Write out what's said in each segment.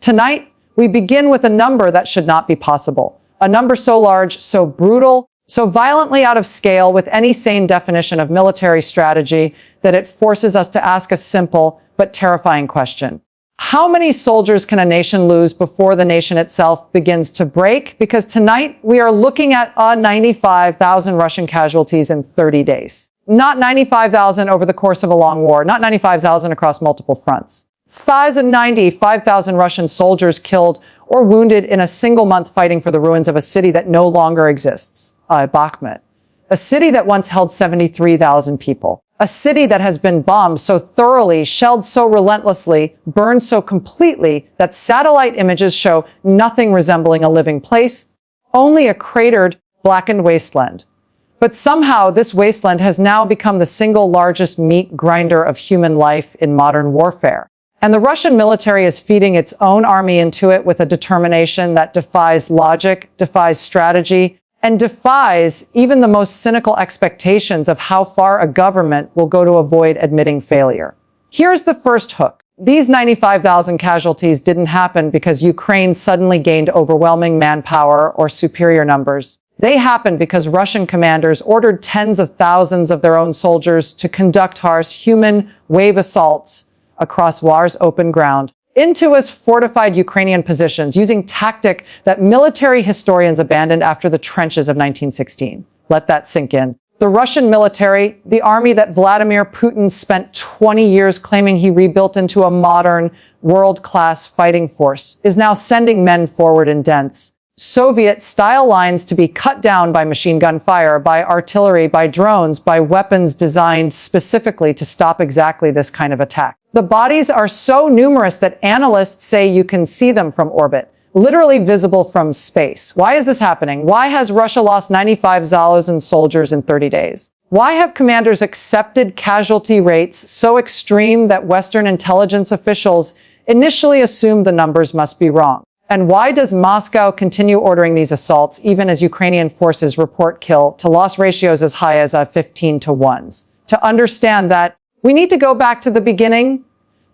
Tonight, we begin with a number that should not be possible. A number so large, so brutal, so violently out of scale with any sane definition of military strategy that it forces us to ask a simple but terrifying question. How many soldiers can a nation lose before the nation itself begins to break? Because tonight we are looking at 95,000 Russian casualties in 30 days. Not 95,000 over the course of a long war, not 95,000 across multiple fronts. 95,000 Russian soldiers killed or wounded in a single month fighting for the ruins of a city that no longer exists, Bakhmut. A city that once held 73,000 people. A city that has been bombed so thoroughly, shelled so relentlessly, burned so completely that satellite images show nothing resembling a living place, only a cratered, blackened wasteland. But somehow this wasteland has now become the single largest meat grinder of human life in modern warfare. And the Russian military is feeding its own army into it with a determination that defies logic, defies strategy, and defies even the most cynical expectations of how far a government will go to avoid admitting failure. Here's the first hook. These 95,000 casualties didn't happen because Ukraine suddenly gained overwhelming manpower or superior numbers. They happened because Russian commanders ordered tens of thousands of their own soldiers to conduct harsh human wave assaults across war's open ground into its fortified Ukrainian positions using tactic that military historians abandoned after the trenches of 1916. Let that sink in. The Russian military, the army that Vladimir Putin spent 20 years claiming he rebuilt into a modern, world-class fighting force, is now sending men forward in dense Soviet-style lines to be cut down by machine gun fire, by artillery, by drones, by weapons designed specifically to stop exactly this kind of attack. The bodies are so numerous that analysts say you can see them from orbit, literally visible from space. Why is this happening? Why has Russia lost 95,000 soldiers in 30 days? Why have commanders accepted casualty rates so extreme that Western intelligence officials initially assumed the numbers must be wrong? And why does Moscow continue ordering these assaults even as Ukrainian forces report kill to loss ratios as high as 15 to 1? To understand that, we need to go back to the beginning,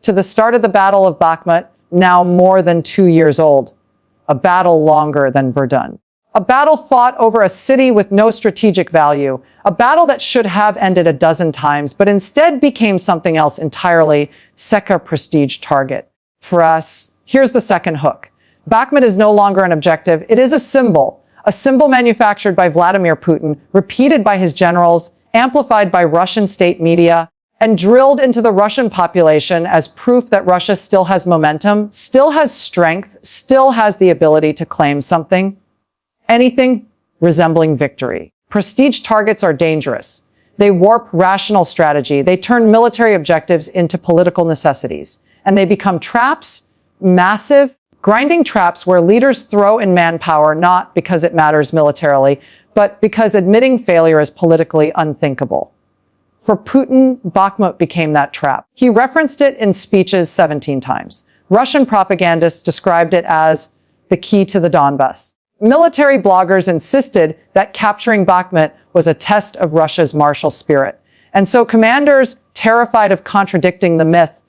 to the start of the Battle of Bakhmut, now more than 2 years old. A battle longer than Verdun. A battle fought over a city with no strategic value. A battle that should have ended a dozen times, but instead became something else entirely, a prestige target. For us, here's the second hook. Bakhmut is no longer an objective. It is a symbol manufactured by Vladimir Putin, repeated by his generals, amplified by Russian state media, and drilled into the Russian population as proof that Russia still has momentum, still has strength, still has the ability to claim something, anything resembling victory. Prestige targets are dangerous. They warp rational strategy. They turn military objectives into political necessities. And they become traps, massive, grinding traps where leaders throw in manpower not because it matters militarily, but because admitting failure is politically unthinkable. For Putin, Bakhmut became that trap. He referenced it in speeches 17 times. Russian propagandists described it as the key to the Donbas. Military bloggers insisted that capturing Bakhmut was a test of Russia's martial spirit. And so commanders, terrified of contradicting the myth,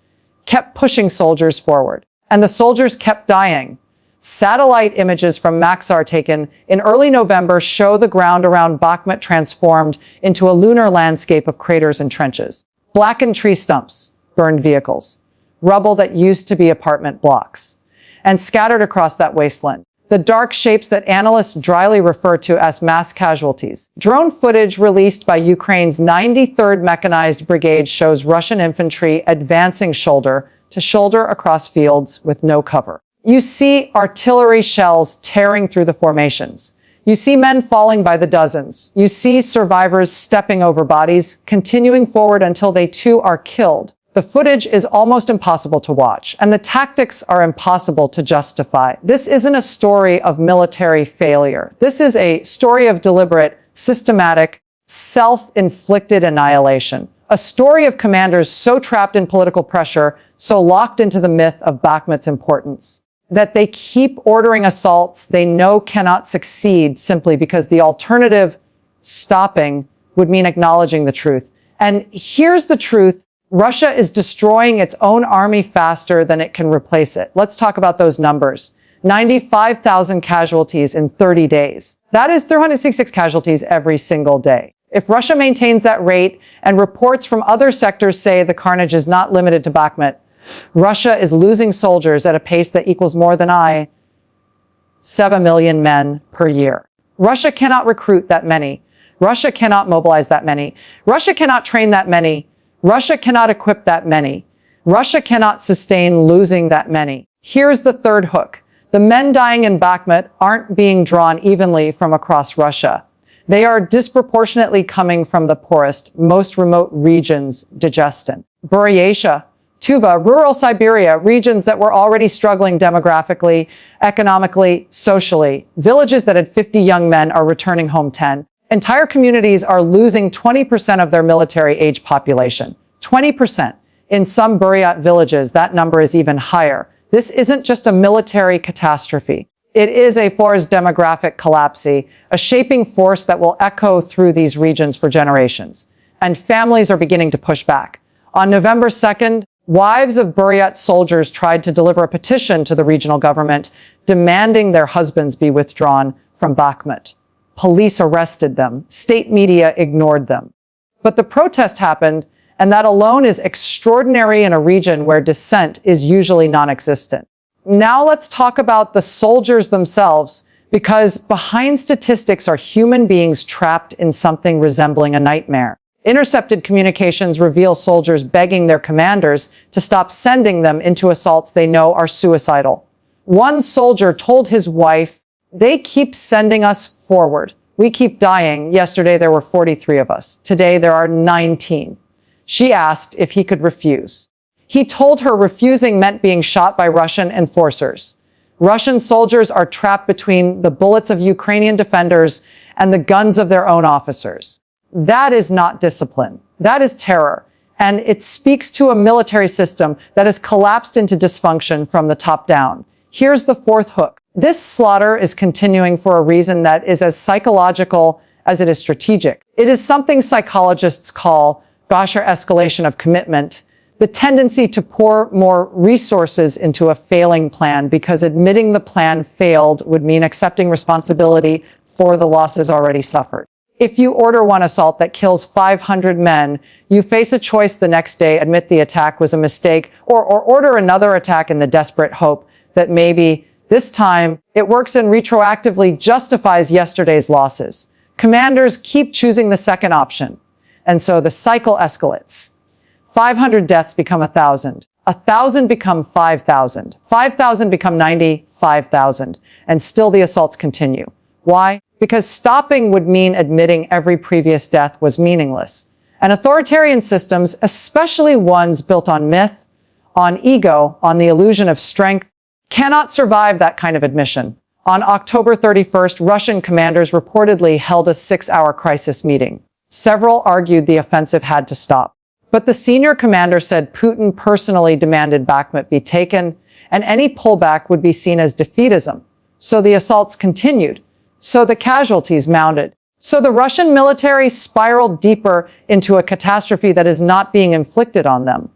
kept pushing soldiers forward. And the soldiers kept dying. Satellite images from Maxar taken in early November show the ground around Bakhmut transformed into a lunar landscape of craters and trenches. Blackened tree stumps, burned vehicles, rubble that used to be apartment blocks, and scattered across that wasteland. The dark shapes that analysts dryly refer to as mass casualties. Drone footage released by Ukraine's 93rd Mechanized Brigade shows Russian infantry advancing shoulder to shoulder across fields with no cover. You see artillery shells tearing through the formations. You see men falling by the dozens. You see survivors stepping over bodies, continuing forward until they too are killed. The footage is almost impossible to watch, and the tactics are impossible to justify. This isn't a story of military failure. This is a story of deliberate, systematic, self-inflicted annihilation. A story of commanders so trapped in political pressure, so locked into the myth of Bakhmut's importance, that they keep ordering assaults they know cannot succeed simply because the alternative, stopping, would mean acknowledging the truth. And here's the truth Russia is destroying its own army faster than it can replace it. Let's talk about those numbers. 95,000 casualties in 30 days. That is 366 casualties every single day. If Russia maintains that rate, and reports from other sectors say the carnage is not limited to Bakhmut, Russia is losing soldiers at a pace that equals more than 7 million men per year. Russia cannot recruit that many. Russia cannot mobilize that many. Russia cannot train that many. Russia cannot equip that many. Russia cannot sustain losing that many. Here's the third hook. The men dying in Bakhmut aren't being drawn evenly from across Russia. They are disproportionately coming from the poorest, most remote regions, Dagestan, Buryatia, Tuva, rural Siberia, regions that were already struggling demographically, economically, socially. Villages that had 50 young men are returning home 10. Entire communities are losing 20% of their military-age population. 20%. In some Buryat villages, that number is even higher. This isn't just a military catastrophe. It is a forced demographic collapse, a shaping force that will echo through these regions for generations. And families are beginning to push back. On November 2nd, wives of Buryat soldiers tried to deliver a petition to the regional government demanding their husbands be withdrawn from Bakhmut. Police arrested them. State media ignored them. But the protest happened, and that alone is extraordinary in a region where dissent is usually non-existent. Now let's talk about the soldiers themselves, because behind statistics are human beings trapped in something resembling a nightmare. Intercepted communications reveal soldiers begging their commanders to stop sending them into assaults they know are suicidal. One soldier told his wife, "They keep sending us forward. We keep dying. Yesterday there were 43 of us. Today there are 19. She asked if he could refuse. He told her refusing meant being shot by Russian enforcers. Russian soldiers are trapped between the bullets of Ukrainian defenders and the guns of their own officers. That is not discipline. That is terror. And it speaks to a military system that has collapsed into dysfunction from the top down. Here's the fourth hook. This slaughter is continuing for a reason that is as psychological as it is strategic. It is something psychologists call Gaussian escalation of commitment, the tendency to pour more resources into a failing plan because admitting the plan failed would mean accepting responsibility for the losses already suffered. If you order one assault that kills 500 men, you face a choice the next day: admit the attack was a mistake, or order another attack in the desperate hope that maybe this time it works and retroactively justifies yesterday's losses. Commanders keep choosing the second option. And so the cycle escalates. 500 deaths become 1,000. 1,000 become 5,000. 5,000 become 95,000. And still the assaults continue. Why? Because stopping would mean admitting every previous death was meaningless. And authoritarian systems, especially ones built on myth, on ego, on the illusion of strength, cannot survive that kind of admission. On October 31st, Russian commanders reportedly held a 6-hour crisis meeting. Several argued the offensive had to stop. But the senior commander said Putin personally demanded Bakhmut be taken, and any pullback would be seen as defeatism. So the assaults continued. So the casualties mounted. So the Russian military spiraled deeper into a catastrophe that is not being inflicted on them,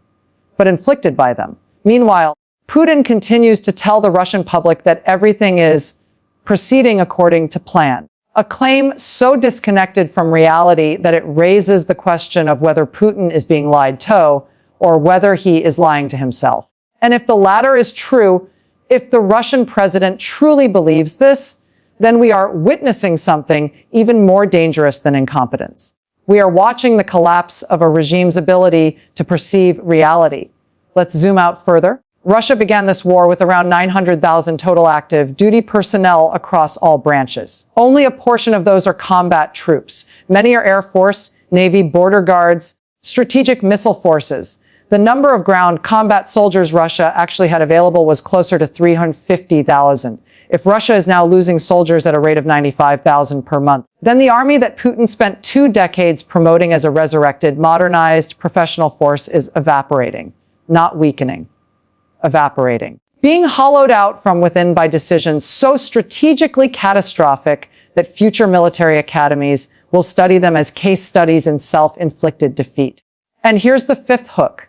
but inflicted by them. Meanwhile, Putin continues to tell the Russian public that everything is proceeding according to plan. A claim so disconnected from reality that it raises the question of whether Putin is being lied to or whether he is lying to himself. And if the latter is true, if the Russian president truly believes this, then we are witnessing something even more dangerous than incompetence. We are watching the collapse of a regime's ability to perceive reality. Let's zoom out further. Russia began this war with around 900,000 total active duty personnel across all branches. Only a portion of those are combat troops. Many are Air Force, Navy, border guards, strategic missile forces. The number of ground combat soldiers Russia actually had available was closer to 350,000. If Russia is now losing soldiers at a rate of 95,000 per month, then the army that Putin spent 2 decades promoting as a resurrected, modernized, professional force is evaporating, not weakening. Evaporating. Being hollowed out from within by decisions so strategically catastrophic that future military academies will study them as case studies in self-inflicted defeat. And here's the fifth hook.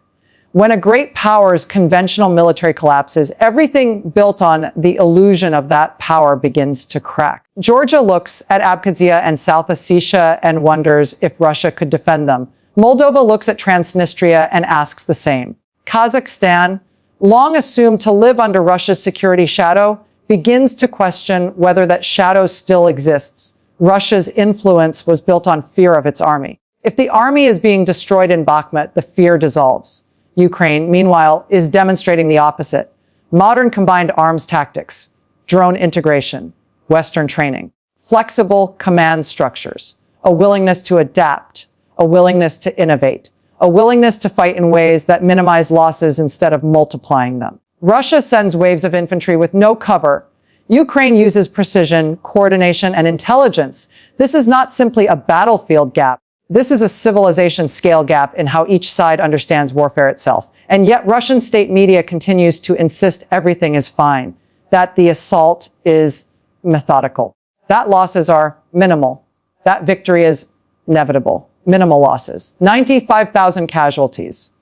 When a great power's conventional military collapses, everything built on the illusion of that power begins to crack. Georgia looks at Abkhazia and South Ossetia and wonders if Russia could defend them. Moldova looks at Transnistria and asks the same. Kazakhstan, long assumed to live under Russia's security shadow, begins to question whether that shadow still exists. Russia's influence was built on fear of its army. If the army is being destroyed in Bakhmut, the fear dissolves. Ukraine, meanwhile, is demonstrating the opposite. Modern combined arms tactics, drone integration, Western training, flexible command structures, a willingness to adapt, a willingness to innovate, a willingness to fight in ways that minimize losses instead of multiplying them. Russia sends waves of infantry with no cover. Ukraine uses precision, coordination, and intelligence. This is not simply a battlefield gap. This is a civilization scale gap in how each side understands warfare itself. And yet Russian state media continues to insist everything is fine, that the assault is methodical, that losses are minimal, that victory is inevitable. Minimal losses. 95,000 casualties.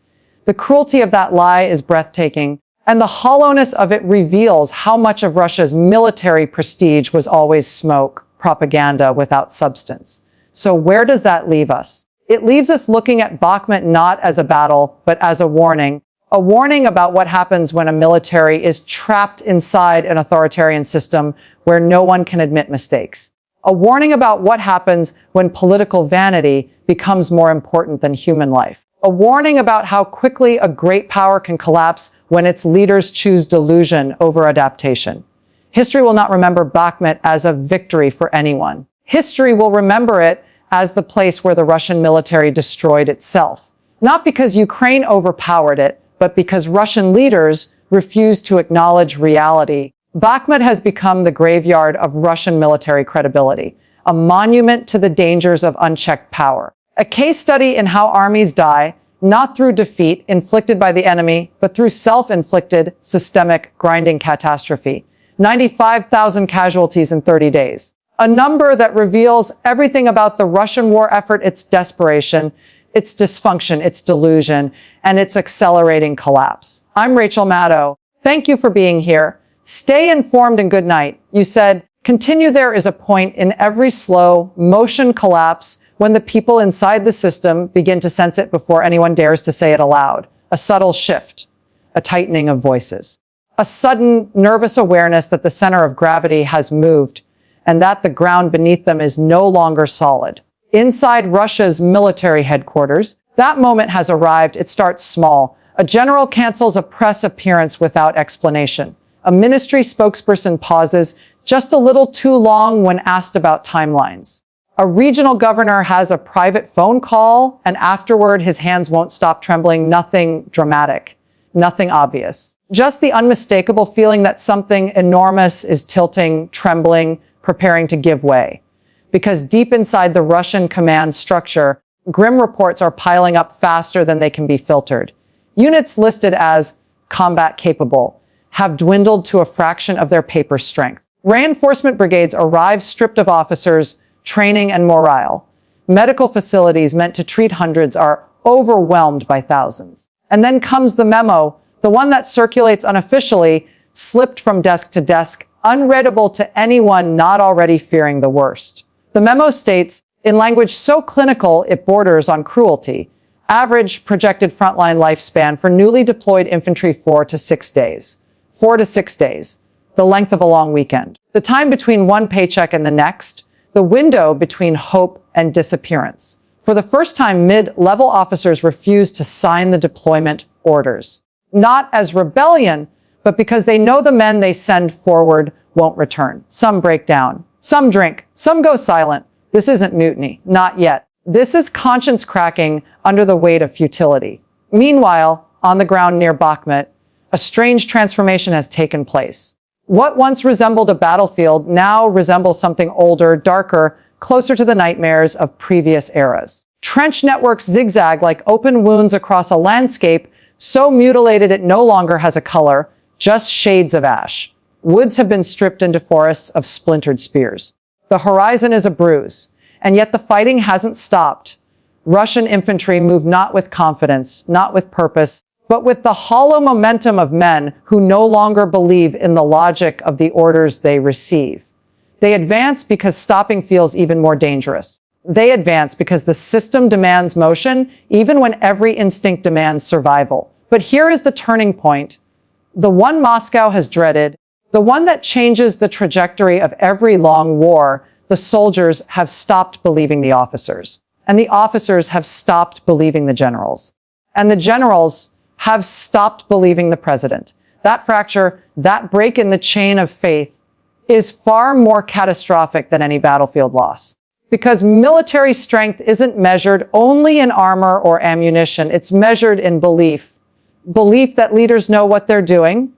The cruelty of that lie is breathtaking, and the hollowness of it reveals how much of Russia's military prestige was always smoke, propaganda without substance. So where does that leave us? It leaves us looking at Bakhmut not as a battle, but as a warning about what happens when a military is trapped inside an authoritarian system where no one can admit mistakes. A warning about what happens when political vanity becomes more important than human life. A warning about how quickly a great power can collapse when its leaders choose delusion over adaptation. History will not remember Bakhmut as a victory for anyone. History will remember it as the place where the Russian military destroyed itself. Not because Ukraine overpowered it, but because Russian leaders refused to acknowledge reality. Bakhmut has become the graveyard of Russian military credibility, a monument to the dangers of unchecked power. A case study in how armies die, not through defeat inflicted by the enemy, but through self-inflicted, systemic, grinding catastrophe. 95,000 casualties in 30 days. A number that reveals everything about the Russian war effort, its desperation, its dysfunction, its delusion, and its accelerating collapse. I'm Rachel Maddow. Thank you for being here. Stay informed and good night. You said, continue. There is a point in every slow motion collapse when the people inside the system begin to sense it before anyone dares to say it aloud. A subtle shift, a tightening of voices, a sudden nervous awareness that the center of gravity has moved and that the ground beneath them is no longer solid. Inside Russia's military headquarters, that moment has arrived. It starts small. A general cancels a press appearance without explanation. A ministry spokesperson pauses just a little too long when asked about timelines. A regional governor has a private phone call, and afterward his hands won't stop trembling. Nothing dramatic, nothing obvious. Just the unmistakable feeling that something enormous is tilting, trembling, preparing to give way. Because deep inside the Russian command structure, grim reports are piling up faster than they can be filtered. Units listed as combat capable have dwindled to a fraction of their paper strength. Reinforcement brigades arrive stripped of officers, training, and morale. Medical facilities meant to treat hundreds are overwhelmed by thousands. And then comes the memo, the one that circulates unofficially, slipped from desk to desk, unreadable to anyone not already fearing the worst. The memo states, in language so clinical it borders on cruelty, average projected frontline lifespan for newly deployed infantry 4 to 6 days. 4 to 6 days, the length of a long weekend. The time between one paycheck and the next, the window between hope and disappearance. For the first time, mid-level officers refuse to sign the deployment orders. Not as rebellion, but because they know the men they send forward won't return. Some break down, some drink, some go silent. This isn't mutiny, not yet. This is conscience cracking under the weight of futility. Meanwhile, on the ground near Bakhmut, a strange transformation has taken place. What once resembled a battlefield now resembles something older, darker, closer to the nightmares of previous eras. Trench networks zigzag like open wounds across a landscape so mutilated it no longer has a color, just shades of ash. Woods have been stripped into forests of splintered spears. The horizon is a bruise, and yet the fighting hasn't stopped. Russian infantry move not with confidence, not with purpose, but with the hollow momentum of men who no longer believe in the logic of the orders they receive. They advance because stopping feels even more dangerous. They advance because the system demands motion, even when every instinct demands survival. But here is the turning point. The one Moscow has dreaded, the one that changes the trajectory of every long war. The soldiers have stopped believing the officers, and the officers have stopped believing the generals, and the generals have stopped believing the president. That fracture, that break in the chain of faith, is far more catastrophic than any battlefield loss. Because military strength isn't measured only in armor or ammunition. It's measured in belief. Belief that leaders know what they're doing.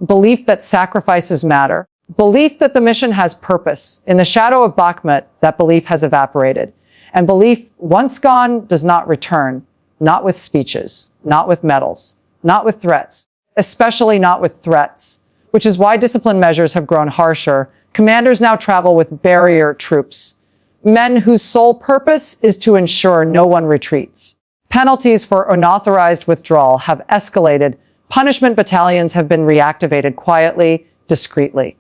Belief that sacrifices matter. Belief that the mission has purpose. In the shadow of Bakhmut, that belief has evaporated. And belief, once gone, does not return. Not with speeches, not with medals, not with threats, especially not with threats, which is why discipline measures have grown harsher. Commanders now travel with barrier troops, men whose sole purpose is to ensure no one retreats. Penalties for unauthorized withdrawal have escalated. Punishment battalions have been reactivated quietly, discreetly.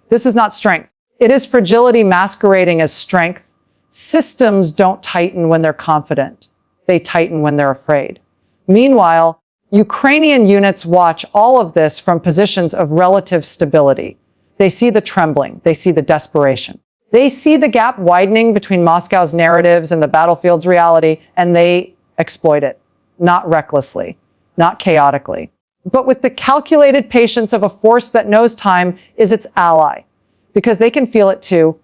This is not strength. It is fragility masquerading as strength. Systems don't tighten when they're confident. They tighten when they're afraid. Meanwhile, Ukrainian units watch all of this from positions of relative stability. They see the trembling. They see the desperation. They see the gap widening between Moscow's narratives and the battlefield's reality, and they exploit it. Not recklessly, not chaotically, but with the calculated patience of a force that knows time is its ally, because they can feel it too.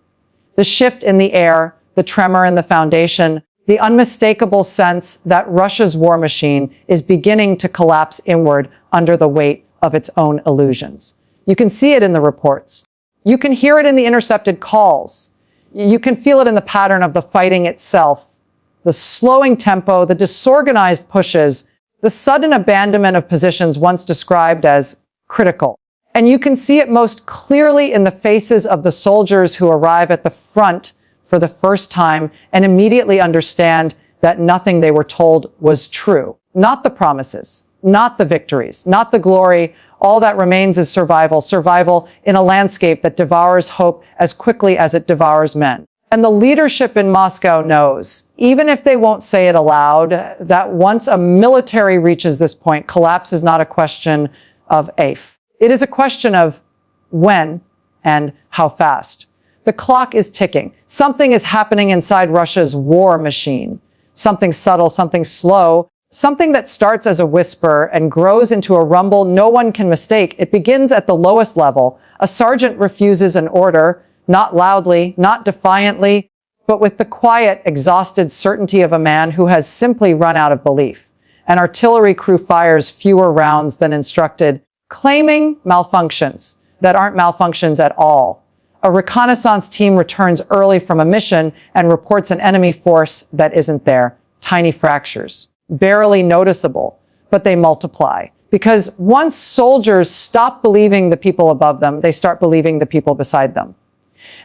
The shift in the air, the tremor in the foundation, the unmistakable sense that Russia's war machine is beginning to collapse inward under the weight of its own illusions. You can see it in the reports. You can hear it in the intercepted calls. You can feel it in the pattern of the fighting itself, the slowing tempo, the disorganized pushes, the sudden abandonment of positions once described as critical. And you can see it most clearly in the faces of the soldiers who arrive at the front for the first time and immediately understand that nothing they were told was true. Not the promises, not the victories, not the glory. All that remains is survival. Survival in a landscape that devours hope as quickly as it devours men. And the leadership in Moscow knows, even if they won't say it aloud, that once a military reaches this point, collapse is not a question of if. It is a question of when and how fast. The clock is ticking. Something is happening inside Russia's war machine. Something subtle, something slow, something that starts as a whisper and grows into a rumble no one can mistake. It begins at the lowest level. A sergeant refuses an order, not loudly, not defiantly, but with the quiet, exhausted certainty of a man who has simply run out of belief. An artillery crew fires fewer rounds than instructed, claiming malfunctions that aren't malfunctions at all. A reconnaissance team returns early from a mission and reports an enemy force that isn't there. Tiny fractures, barely noticeable, but they multiply. Because once soldiers stop believing the people above them, they start believing the people beside them.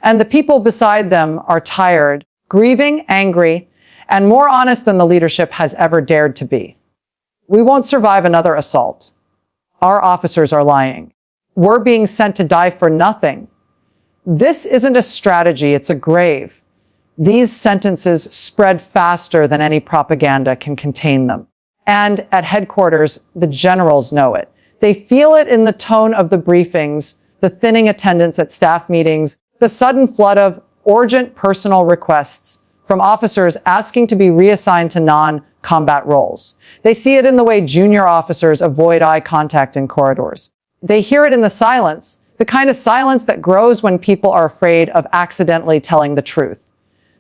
And the people beside them are tired, grieving, angry, and more honest than the leadership has ever dared to be. We won't survive another assault. Our officers are lying. We're being sent to die for nothing. This isn't a strategy, it's a grave. These sentences spread faster than any propaganda can contain them. And at headquarters, the generals know it. They feel it in the tone of the briefings, the thinning attendance at staff meetings, the sudden flood of urgent personal requests from officers asking to be reassigned to non-combat roles. They see it in the way junior officers avoid eye contact in corridors. They hear it in the silence, the kind of silence that grows when people are afraid of accidentally telling the truth.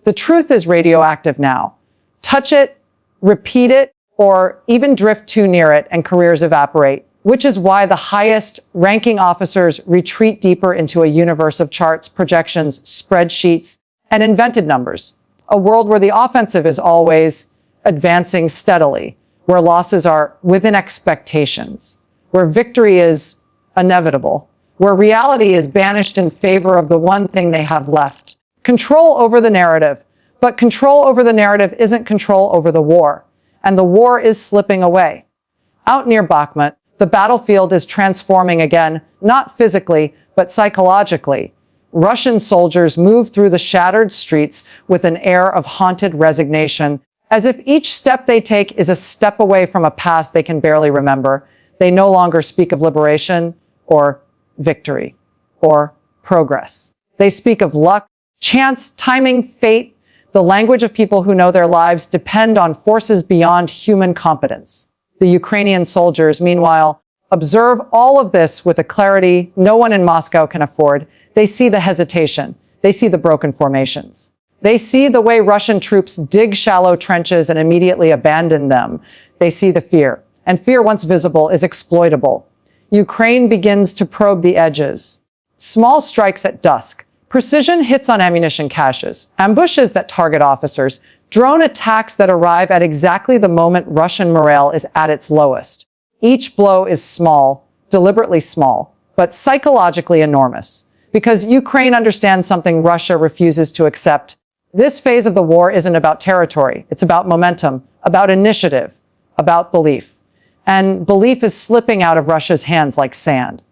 The truth is radioactive now. Touch it, repeat it, or even drift too near it and careers evaporate, which is why the highest ranking officers retreat deeper into a universe of charts, projections, spreadsheets, and invented numbers. A world where the offensive is always advancing steadily, where losses are within expectations, where victory is inevitable, where reality is banished in favor of the one thing they have left: control over the narrative. But control over the narrative isn't control over the war, and the war is slipping away. Out near Bakhmut, the battlefield is transforming again, not physically, but psychologically. Russian soldiers move through the shattered streets with an air of haunted resignation, as if each step they take is a step away from a past they can barely remember. They no longer speak of liberation or victory or progress. They speak of luck, chance, timing, fate, the language of people who know their lives depend on forces beyond human competence. The Ukrainian soldiers, meanwhile, observe all of this with a clarity no one in Moscow can afford. They see the hesitation. They see the broken formations. They see the way Russian troops dig shallow trenches and immediately abandon them. They see the fear. And fear, once visible, is exploitable. Ukraine begins to probe the edges. Small strikes at dusk. Precision hits on ammunition caches. Ambushes that target officers. Drone attacks that arrive at exactly the moment Russian morale is at its lowest. Each blow is small, deliberately small, but psychologically enormous. Because Ukraine understands something Russia refuses to accept. This phase of the war isn't about territory. It's about momentum, about initiative, about belief. And belief is slipping out of Russia's hands like sand.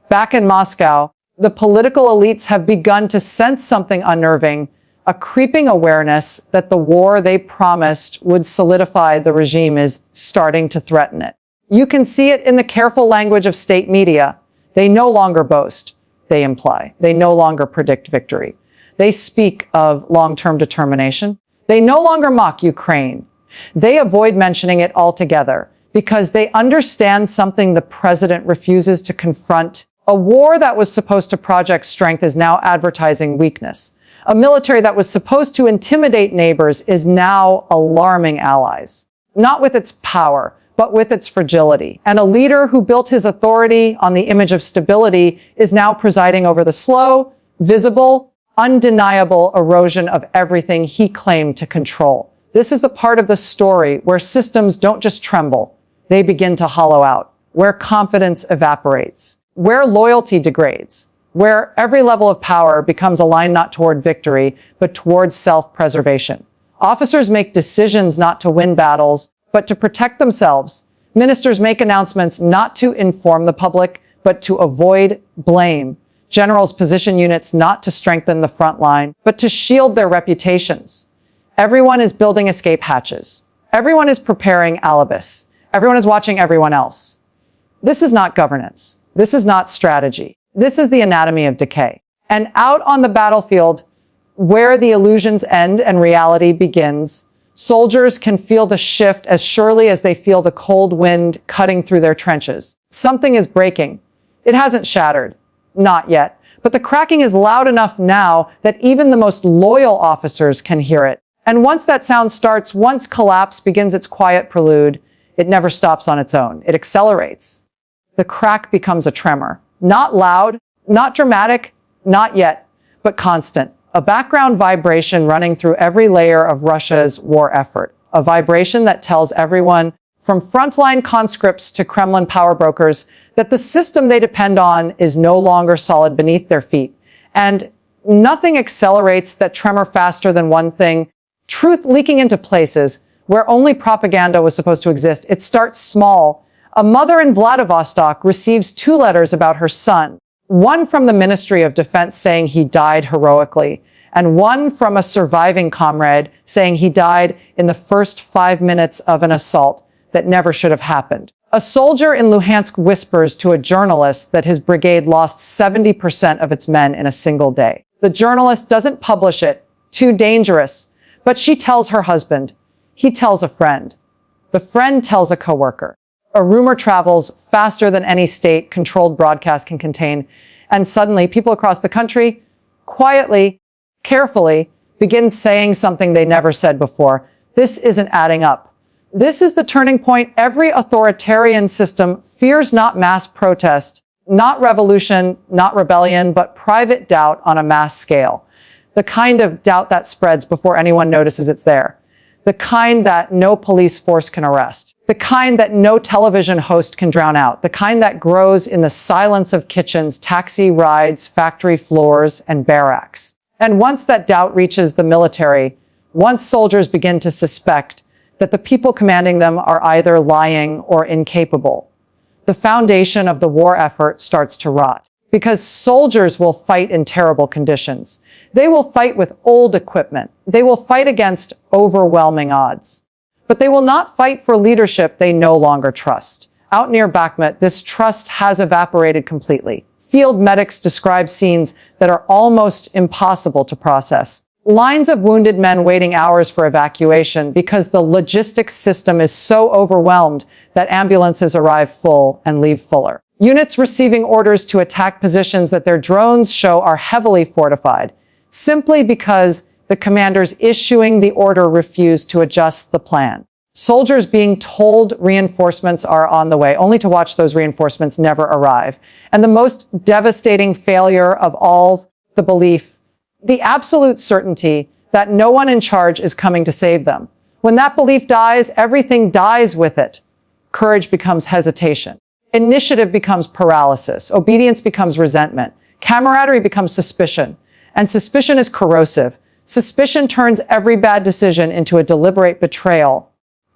Back in Moscow, the political elites have begun to sense something unnerving, a creeping awareness that the war they promised would solidify the regime is starting to threaten it. You can see it in the careful language of state media. They no longer boast. They imply. They no longer predict victory. They speak of long-term determination. They no longer mock Ukraine. They avoid mentioning it altogether because they understand something the president refuses to confront. A war that was supposed to project strength is now advertising weakness. A military that was supposed to intimidate neighbors is now alarming allies. Not with its power, but with its fragility. And a leader who built his authority on the image of stability is now presiding over the slow, visible, undeniable erosion of everything he claimed to control. This is the part of the story where systems don't just tremble, they begin to hollow out, where confidence evaporates, where loyalty degrades, where every level of power becomes aligned not toward victory, but towards self-preservation. Officers make decisions not to win battles, but to protect themselves. Ministers make announcements not to inform the public, but to avoid blame. Generals position units not to strengthen the front line, but to shield their reputations. Everyone is building escape hatches. Everyone is preparing alibis. Everyone is watching everyone else. This is not governance. This is not strategy. This is the anatomy of decay. And out on the battlefield, where the illusions end and reality begins, soldiers can feel the shift as surely as they feel the cold wind cutting through their trenches. Something is breaking. It hasn't shattered. Not yet. But the cracking is loud enough now that even the most loyal officers can hear it. And once that sound starts, once collapse begins its quiet prelude, it never stops on its own. It accelerates. The crack becomes a tremor. Not loud, not dramatic, not yet, but constant. A background vibration running through every layer of Russia's war effort. A vibration that tells everyone, from frontline conscripts to Kremlin power brokers, that the system they depend on is no longer solid beneath their feet. And nothing accelerates that tremor faster than one thing: truth leaking into places where only propaganda was supposed to exist. It starts small. A mother in Vladivostok receives 2 letters about her son. One from the Ministry of Defense saying he died heroically, and one from a surviving comrade saying he died in the first 5 minutes of an assault that never should have happened. A soldier in Luhansk whispers to a journalist that his brigade lost 70% of its men in a single day. The journalist doesn't publish it. Too dangerous. But she tells her husband. He tells a friend. The friend tells a coworker. A rumor travels faster than any state-controlled broadcast can contain. And suddenly, people across the country, quietly, carefully, begin saying something they never said before. This isn't adding up. This is the turning point. Every authoritarian system fears not mass protest, not revolution, not rebellion, but private doubt on a mass scale. The kind of doubt that spreads before anyone notices it's there. The kind that no police force can arrest. The kind that no television host can drown out. The kind that grows in the silence of kitchens, taxi rides, factory floors, and barracks. And once that doubt reaches the military, Once soldiers begin to suspect that the people commanding them are either lying or incapable, the foundation of the war effort starts to rot. Because soldiers will fight in terrible conditions. They will fight with old equipment. They will fight against overwhelming odds. But they will not fight for leadership they no longer trust. Out near Bakhmut, this trust has evaporated completely. Field medics describe scenes that are almost impossible to process. Lines of wounded men waiting hours for evacuation because the logistics system is so overwhelmed that ambulances arrive full and leave fuller. Units receiving orders to attack positions that their drones show are heavily fortified, simply because the commanders issuing the order refuse to adjust the plan. Soldiers being told reinforcements are on the way, only to watch those reinforcements never arrive. And the most devastating failure of all, the belief, the absolute certainty that no one in charge is coming to save them. When that belief dies, everything dies with it. Courage becomes hesitation. Initiative becomes paralysis. Obedience becomes resentment. Camaraderie becomes suspicion. And suspicion is corrosive. Suspicion turns every bad decision into a deliberate betrayal.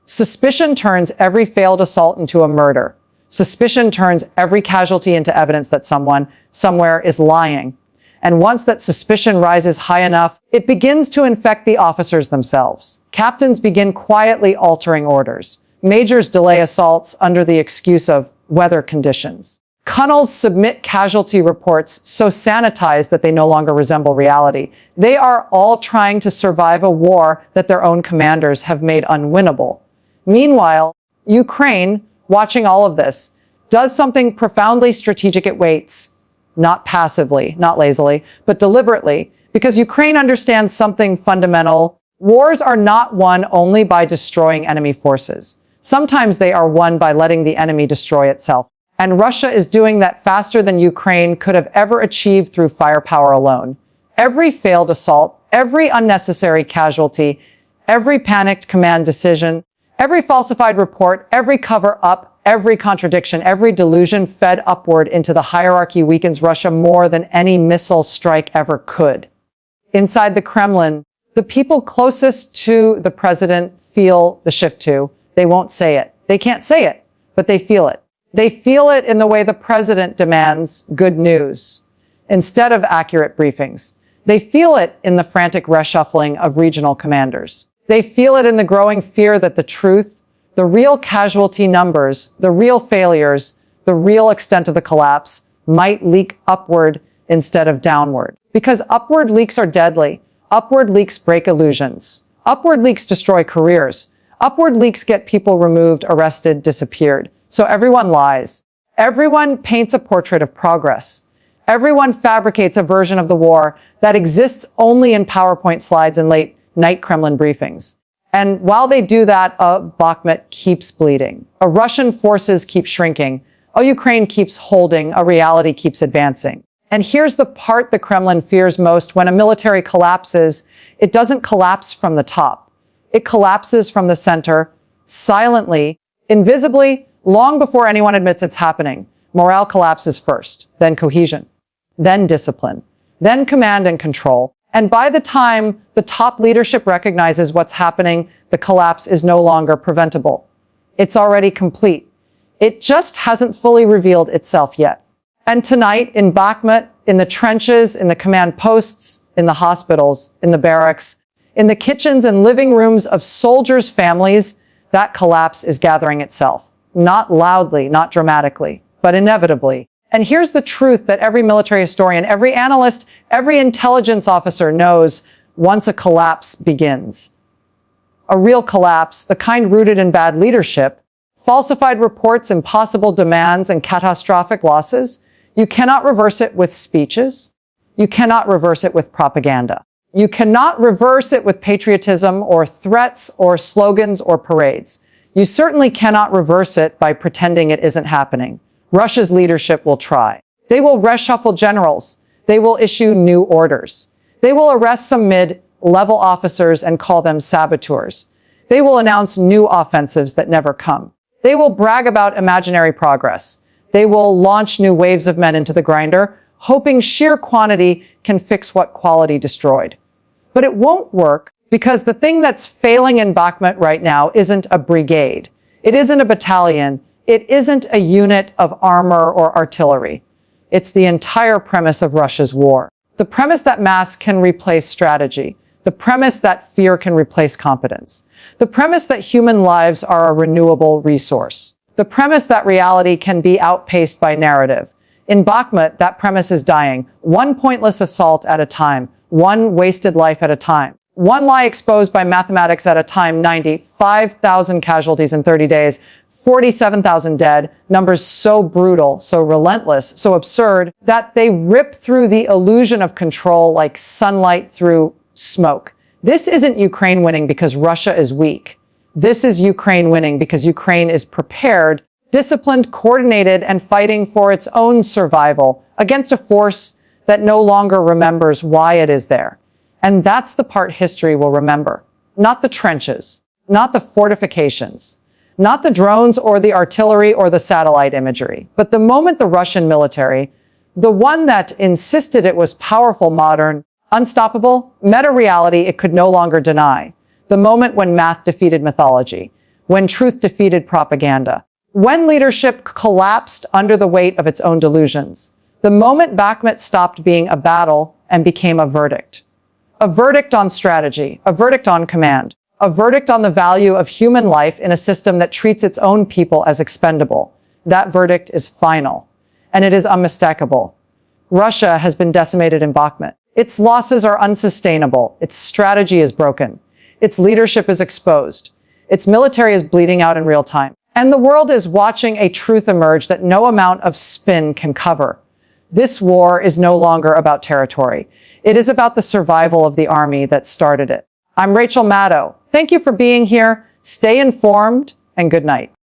Suspicion turns every failed assault into a murder. Suspicion turns every casualty into evidence that someone, somewhere is lying. And once that suspicion rises high enough, it begins to infect the officers themselves. Captains begin quietly altering orders. Majors delay assaults under the excuse of weather conditions. Colonels submit casualty reports so sanitized that they no longer resemble reality. They are all trying to survive a war that their own commanders have made unwinnable. Meanwhile, Ukraine, watching all of this, does something profoundly strategic. It waits, not passively, not lazily, but deliberately, because Ukraine understands something fundamental. Wars are not won only by destroying enemy forces. Sometimes they are won by letting the enemy destroy itself. And Russia is doing that faster than Ukraine could have ever achieved through firepower alone. Every failed assault, every unnecessary casualty, every panicked command decision, every falsified report, every cover-up, every contradiction, every delusion fed upward into the hierarchy weakens Russia more than any missile strike ever could. Inside the Kremlin, the people closest to the president feel the shift too. They won't say it. They can't say it, but they feel it. They feel it in the way the president demands good news instead of accurate briefings. They feel it in the frantic reshuffling of regional commanders. They feel it in the growing fear that the truth, the real casualty numbers, the real failures, the real extent of the collapse might leak upward instead of downward. Because upward leaks are deadly. Upward leaks break illusions. Upward leaks destroy careers. Upward leaks get people removed, arrested, disappeared. So everyone lies. Everyone paints a portrait of progress. Everyone fabricates a version of the war that exists only in PowerPoint slides and late night Kremlin briefings. And while they do that, Bakhmut keeps bleeding. Russian forces keep shrinking. Ukraine keeps holding. Reality keeps advancing. And here's the part the Kremlin fears most. When a military collapses, it doesn't collapse from the top. It collapses from the center, silently, invisibly, long before anyone admits it's happening. Morale collapses first, then cohesion, then discipline, then command and control. And by the time the top leadership recognizes what's happening, the collapse is no longer preventable. It's already complete. It just hasn't fully revealed itself yet. And tonight in Bakhmut, in the trenches, in the command posts, in the hospitals, in the barracks, in the kitchens and living rooms of soldiers' families, that collapse is gathering itself. Not loudly, not dramatically, but inevitably. And here's the truth that every military historian, every analyst, every intelligence officer knows once a collapse begins. A real collapse, the kind rooted in bad leadership, falsified reports, impossible demands, and catastrophic losses, you cannot reverse it with speeches. You cannot reverse it with propaganda. You cannot reverse it with patriotism or threats or slogans or parades. You certainly cannot reverse it by pretending it isn't happening. Russia's leadership will try. They will reshuffle generals. They will issue new orders. They will arrest some mid-level officers and call them saboteurs. They will announce new offensives that never come. They will brag about imaginary progress. They will launch new waves of men into the grinder, hoping sheer quantity can fix what quality destroyed. But it won't work Because the thing that's failing in Bakhmut right now isn't a brigade. It isn't a battalion. It isn't a unit of armor or artillery. It's the entire premise of Russia's war. The premise that mass can replace strategy. The premise that fear can replace competence. The premise that human lives are a renewable resource. The premise that reality can be outpaced by narrative. In Bakhmut, that premise is dying. One pointless assault at a time. One wasted life at a time. One lie exposed by mathematics at a time. 95,000 casualties in 30 days. 47,000 dead. Numbers so brutal, so relentless, so absurd that they rip through the illusion of control like sunlight through smoke. This isn't Ukraine winning because Russia is weak. This is Ukraine winning because Ukraine is prepared, disciplined, coordinated, and fighting for its own survival against a force that no longer remembers why it is there. And that's the part history will remember. Not the trenches, not the fortifications, not the drones or the artillery or the satellite imagery, but the moment the Russian military, the one that insisted it was powerful, modern, unstoppable, met a reality it could no longer deny. The moment when math defeated mythology, when truth defeated propaganda, when leadership collapsed under the weight of its own delusions. The moment Bakhmut stopped being a battle and became a verdict. A verdict on strategy, a verdict on command, a verdict on the value of human life in a system that treats its own people as expendable. That verdict is final, and it is unmistakable. Russia has been decimated in Bakhmut. Its losses are unsustainable. Its strategy is broken. Its leadership is exposed. Its military is bleeding out in real time. And the world is watching a truth emerge that no amount of spin can cover. This war is no longer about territory. It is about the survival of the army that started it. I'm Rachel Maddow. Thank you for being here. Stay informed and good night.